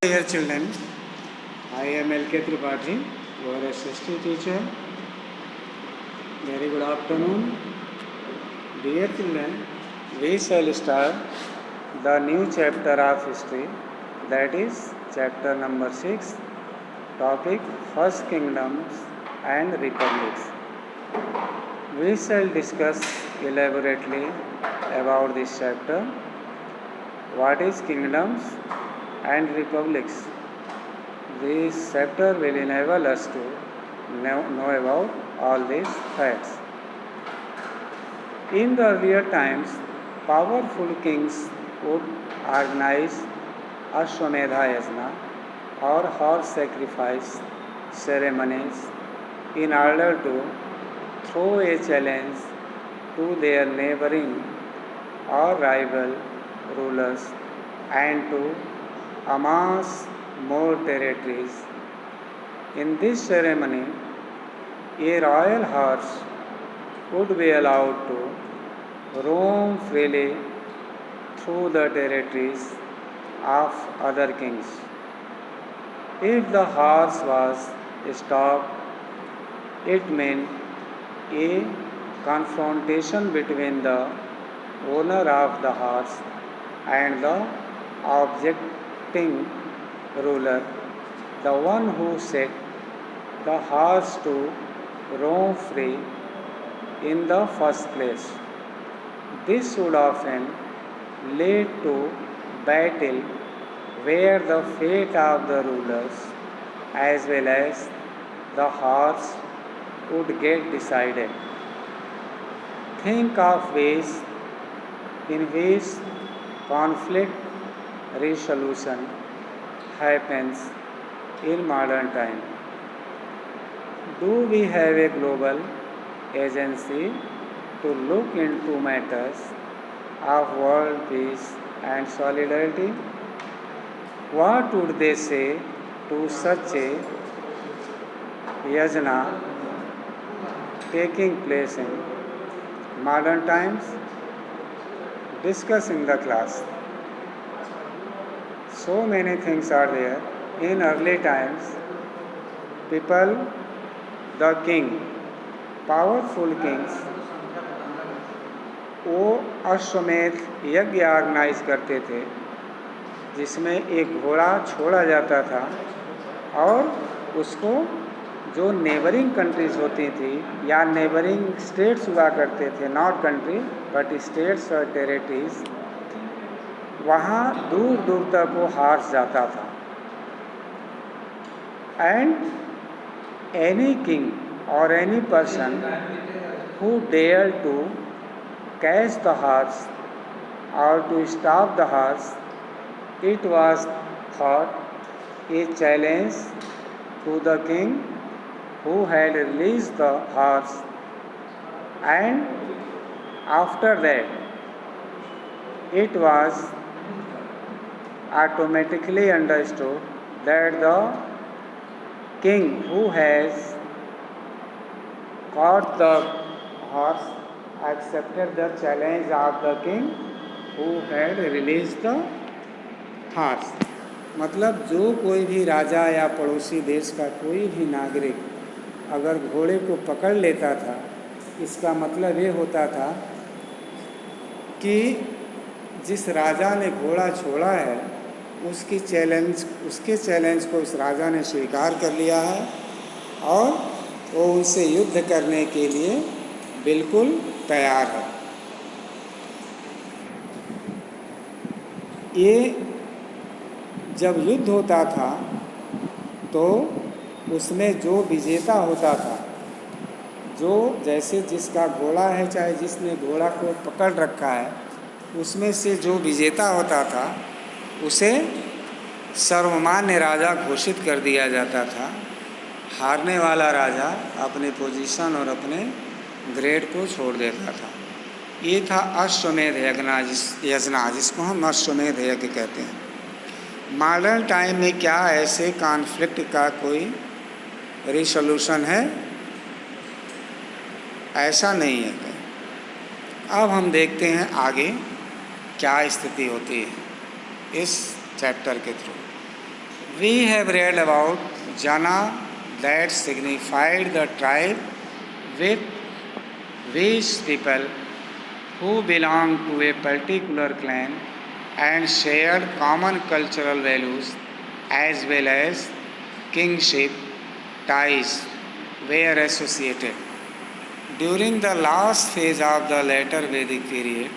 Dear children, I am L.K. Tripathi, your SST teacher. Very good afternoon. Dear children, we shall start the new chapter of history, that is chapter number 6, topic First Kingdoms and Republics. We shall discuss elaborately about this chapter. What is kingdoms and republics? This chapter will enable us to know about all these facts. In the earlier times, powerful kings would organize Ashwamedha Yajna or horse sacrifice ceremonies in order to throw a challenge to their neighboring or rival rulers and to amass more territories. In this ceremony, a royal horse would be allowed to roam freely through the territories of other kings. If the horse was stopped, it meant a confrontation between the owner of the horse and the objecting ruler, the one who set the horse to roam free in the first place. This would often lead to battle where the fate of the rulers as well as the horse would get decided. Think of ways in which conflict resolution happens in modern time. Do we have a global agency to look into matters of world peace and solidarity? What would they say to such a yajna taking place in modern times? Discuss in the class. So many things are there. In early times, people, the king, powerful kings, वो अश्वमेध यज्ञ organise करते थे जिसमें एक घोड़ा छोड़ा जाता था और उसको जो नेबरिंग कंट्रीज होती थी या नेबरिंग स्टेट्स हुआ करते थे, नॉट कंट्री बट स्टेट्स और टेरिटरीज, वहाँ दूर दूर तक वो हॉर्स जाता था. एंड एनी किंग और any person who dared to catch the horse or to stop the horse, it was thought a challenge to the king who had released the horse, and after that it was automatically understood that the king who has caught the horse accepted the challenge of the king who had released the horse. मतलब जो कोई भी राजा या पड़ोसी देश का कोई भी नागरिक अगर घोड़े को पकड़ लेता था, इसका मतलब ये होता था कि जिस राजा ने घोड़ा छोड़ा है उसके चैलेंज को उस राजा ने स्वीकार कर लिया है और वो उनसे युद्ध करने के लिए बिल्कुल तैयार है. ये जब युद्ध होता था तो उसमें जो विजेता होता था, जो जैसे जिसका घोड़ा है चाहे जिसने घोड़ा को पकड़ रखा है, उसमें से जो विजेता होता था उसे सर्वमान्य राजा घोषित कर दिया जाता था. हारने वाला राजा अपने पोजीशन और अपने ग्रेड को छोड़ देता था. ये था अश्वमेध यज्ञ जिसको हम अश्वमेध यज्ञ कहते हैं. मॉडर्न टाइम में क्या ऐसे कॉन्फ्लिक्ट का कोई रिसोल्यूशन है? ऐसा नहीं है कहीं. अब हम देखते हैं आगे क्या स्थिति होती है इस चैप्टर के through. We have read about Jana, that signified the tribe with which people who belonged to a particular clan and shared common cultural values as well as kingship ties were associated. During the last phase of the later Vedic period,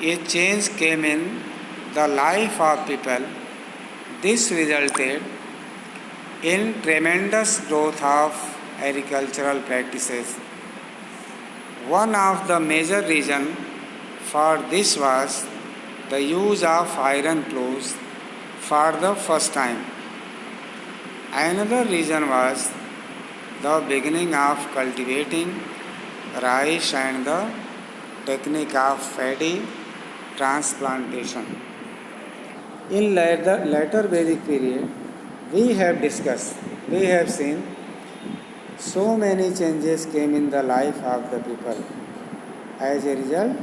a change came in the life of people. This resulted in tremendous growth of agricultural practices. One of the major reasons for this was the use of iron plows for the first time. Another reason was the beginning of cultivating rice and the technique of paddy transplantation. In later Vedic period, we have seen so many changes came in the life of the people. As a result,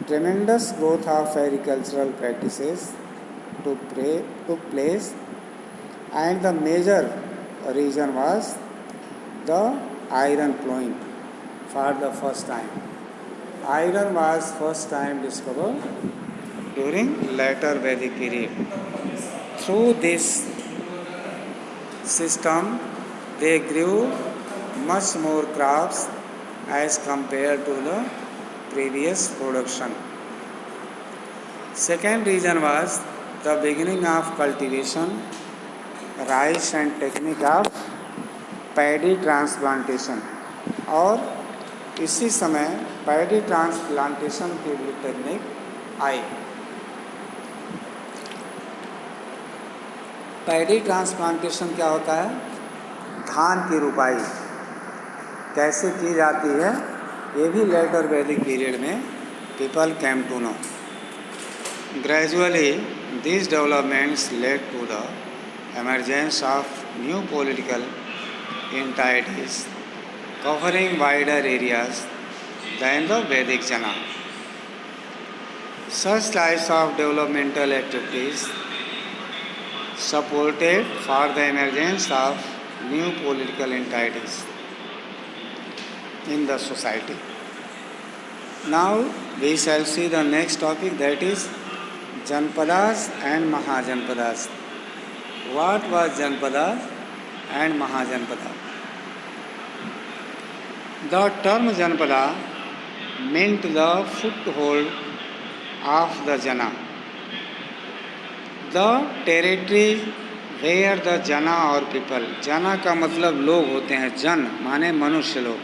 tremendous growth of agricultural practices took place, and the major reason was the iron plowing for the first time. Iron was first time discovered during later Vedic period. Through this system, they grew much more crops as compared to the previous production. Second reason was the beginning of cultivation, rice and technique of paddy transplantation, और इसी समय paddy transplantation की भी technique आई। Paddy transplantation क्या होता है? धान की रुपाई कैसे की जाती है, ये भी लेटर वैदिक पीरियड में people came to know. Gradually these developments led to the emergence of new political entities covering wider areas than the Vedic Jana. Such types of developmental activities supported for the emergence of new political entities in the society. Now we shall see the next topic, that is Janpadas and Mahajanpadas. What was Janpada and Mahajanpada? The term Janpada meant the foothold of the Jana. The territory where the Jana or people, Jana का मतलब लोग होते हैं, जन माने मनुष्य लोग,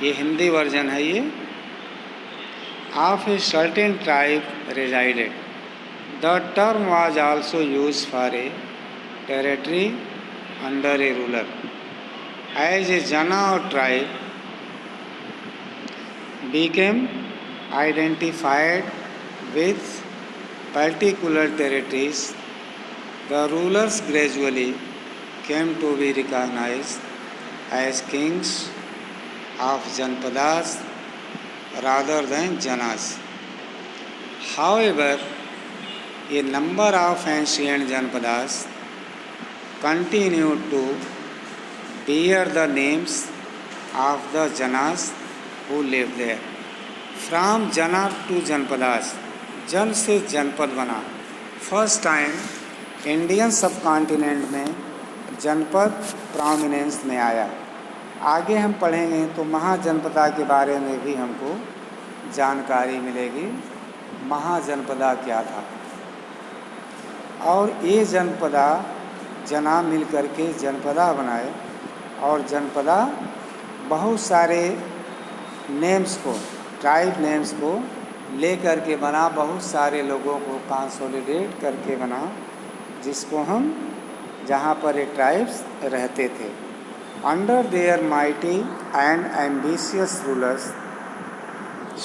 ये हिंदी वर्जन है ये, of a certain tribe resided. The term was also used for a territory under a ruler. As a Jana or tribe became identified with particular territories, the rulers gradually came to be recognized as kings of Janpadas rather than Janas. However, a number of ancient Janpadas continued to bear the names of the Janas who lived there. From Jana to Janpadas, जन से जनपद बना। First time Indian सब continent में जनपद prominence में आया। आगे हम पढ़ेंगे तो महाजनपदा के बारे में भी हमको जानकारी मिलेगी, महाजनपदा क्या था। और ये जनपदा जना मिल कर के जनपदा बनाए, और जनपदा बहुत सारे नेम्स को, ट्राइब नेम्स को ले कर के बना, बहुत सारे लोगों को कंसोलिडेट करके बना, जिसको हम जहाँ पर ये ट्राइब्स रहते थे। Under their mighty and ambitious rulers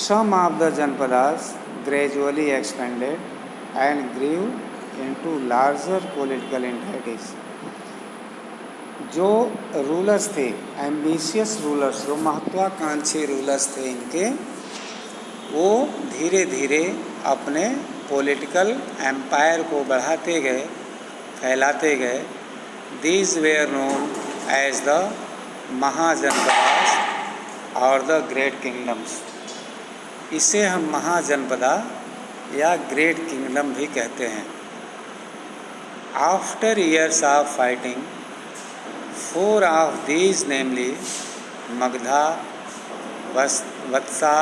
some of the Janpadas gradually expanded and grew into larger political entities. जो रूलर्स थे, एम्बिशियस रूलर्स, जो महत्वाकांक्षी रूलर्स थे इनके, वो धीरे धीरे अपने पॉलिटिकल एम्पायर को बढ़ाते गए फैलाते गए। These were known as the mahajanapadas और द ग्रेट किंगडम्स। इसे हम महाजनपदा या ग्रेट किंगडम भी कहते हैं। After years of fighting, 4 of these, namely Magdha, Vatsa,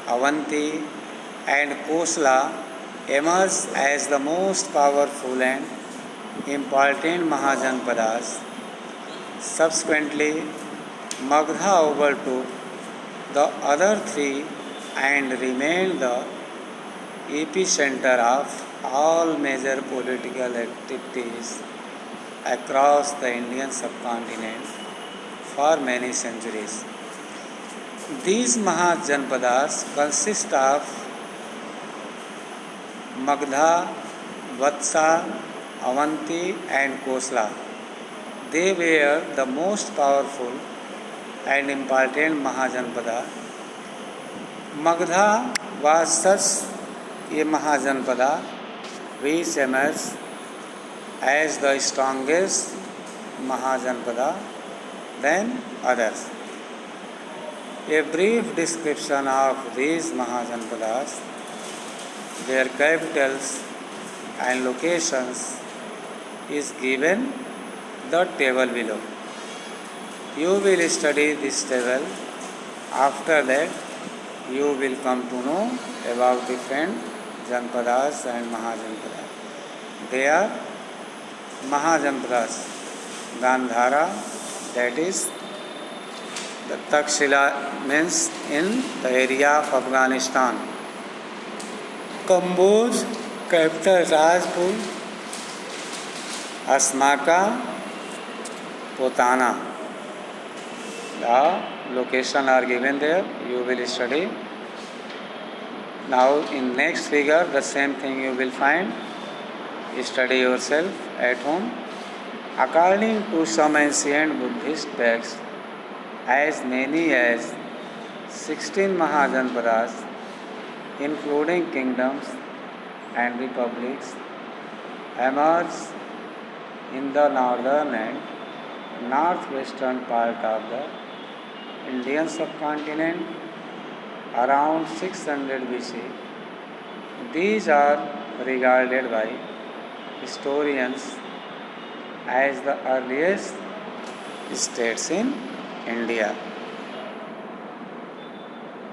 Avanti and Kosala, emerged as the most powerful and important Mahajanpadas. Subsequently, Magdha overtook the other 3 and remained the epicenter of all major political activities across the Indian subcontinent for many centuries. These Mahajanpadas consist of Magdha, Vatsa, Avanti and Kosala. They were the most powerful and important Mahajanpada. Magdha was such a Mahajanpada which emerged as the strongest Mahajanpada than others. A brief description of these Mahajanpadas, their capitals and locations is given the table below. You will study this table. After that, you will come to know about different Janpadas and Mahajanpadas. They are Mahajanpadas: Gandhara, that is the Takshila, means in the area of Afghanistan. Kamboj, capital Rajpur. Asmaka, Potana. The location are given there. You will study. Now in next figure the same thing you will find. Study yourself at home. According to some ancient Buddhist texts, as many as 16 Mahajanpadas, including kingdoms and republics, emerged in the northern and northwestern part of the Indian subcontinent around 600 BC. These are regarded by historians as the earliest states in India.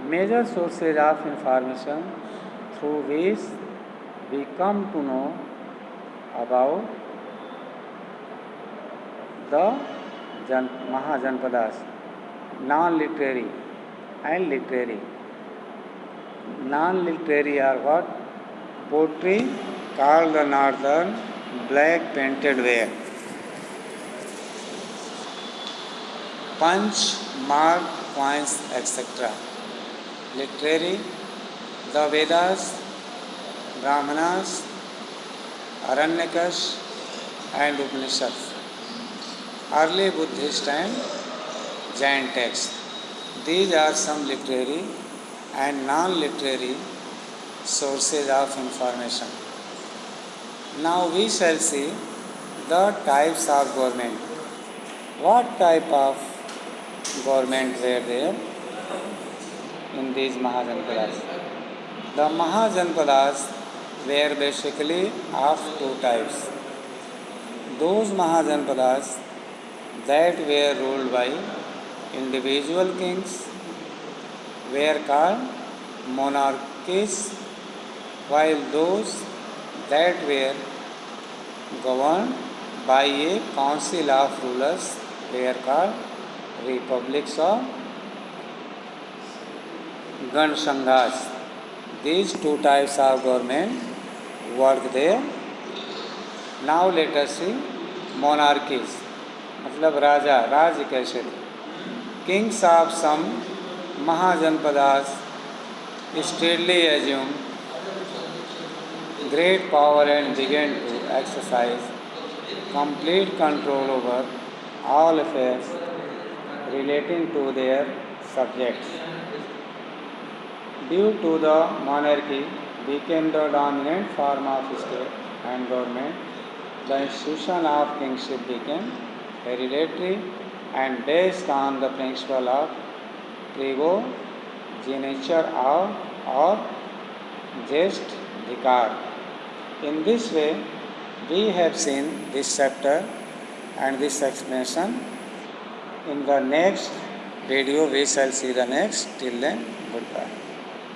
Major sources of information through which we come to know about the Mahajanpadas: non-literary and literary. Non-literary are what? Poetry, called the northern black painted ware. Punch, mark, coins, etc. Literary, the Vedas, Brahmanas, Aranyakas and Upanishads. Early Buddhist and Jain texts. These are some literary and non-literary sources of information. Now we shall see the types of government. What type of government were there in these Mahajanpadas? The Mahajanpadas were basically of 2 types. Those Mahajanpadas that were ruled by individual kings were called monarchies, while those that were governed by a council of rulers were called republics or Gansanghas. These 2 types of government work there. Now let us see monarchies, मतलब राजा, राज्य कैसे थे. Kings of some Mahajanpadas steadily assumed great power and began to exercise complete control over all affairs relating to their subjects. Due to the monarchy became the dominant form of state and government, the institution of kingship became hereditary and based on the principle of primogeniture or just dhikar. In this way, we have seen this chapter and this explanation. In the next video, we shall see the next. Till then, goodbye.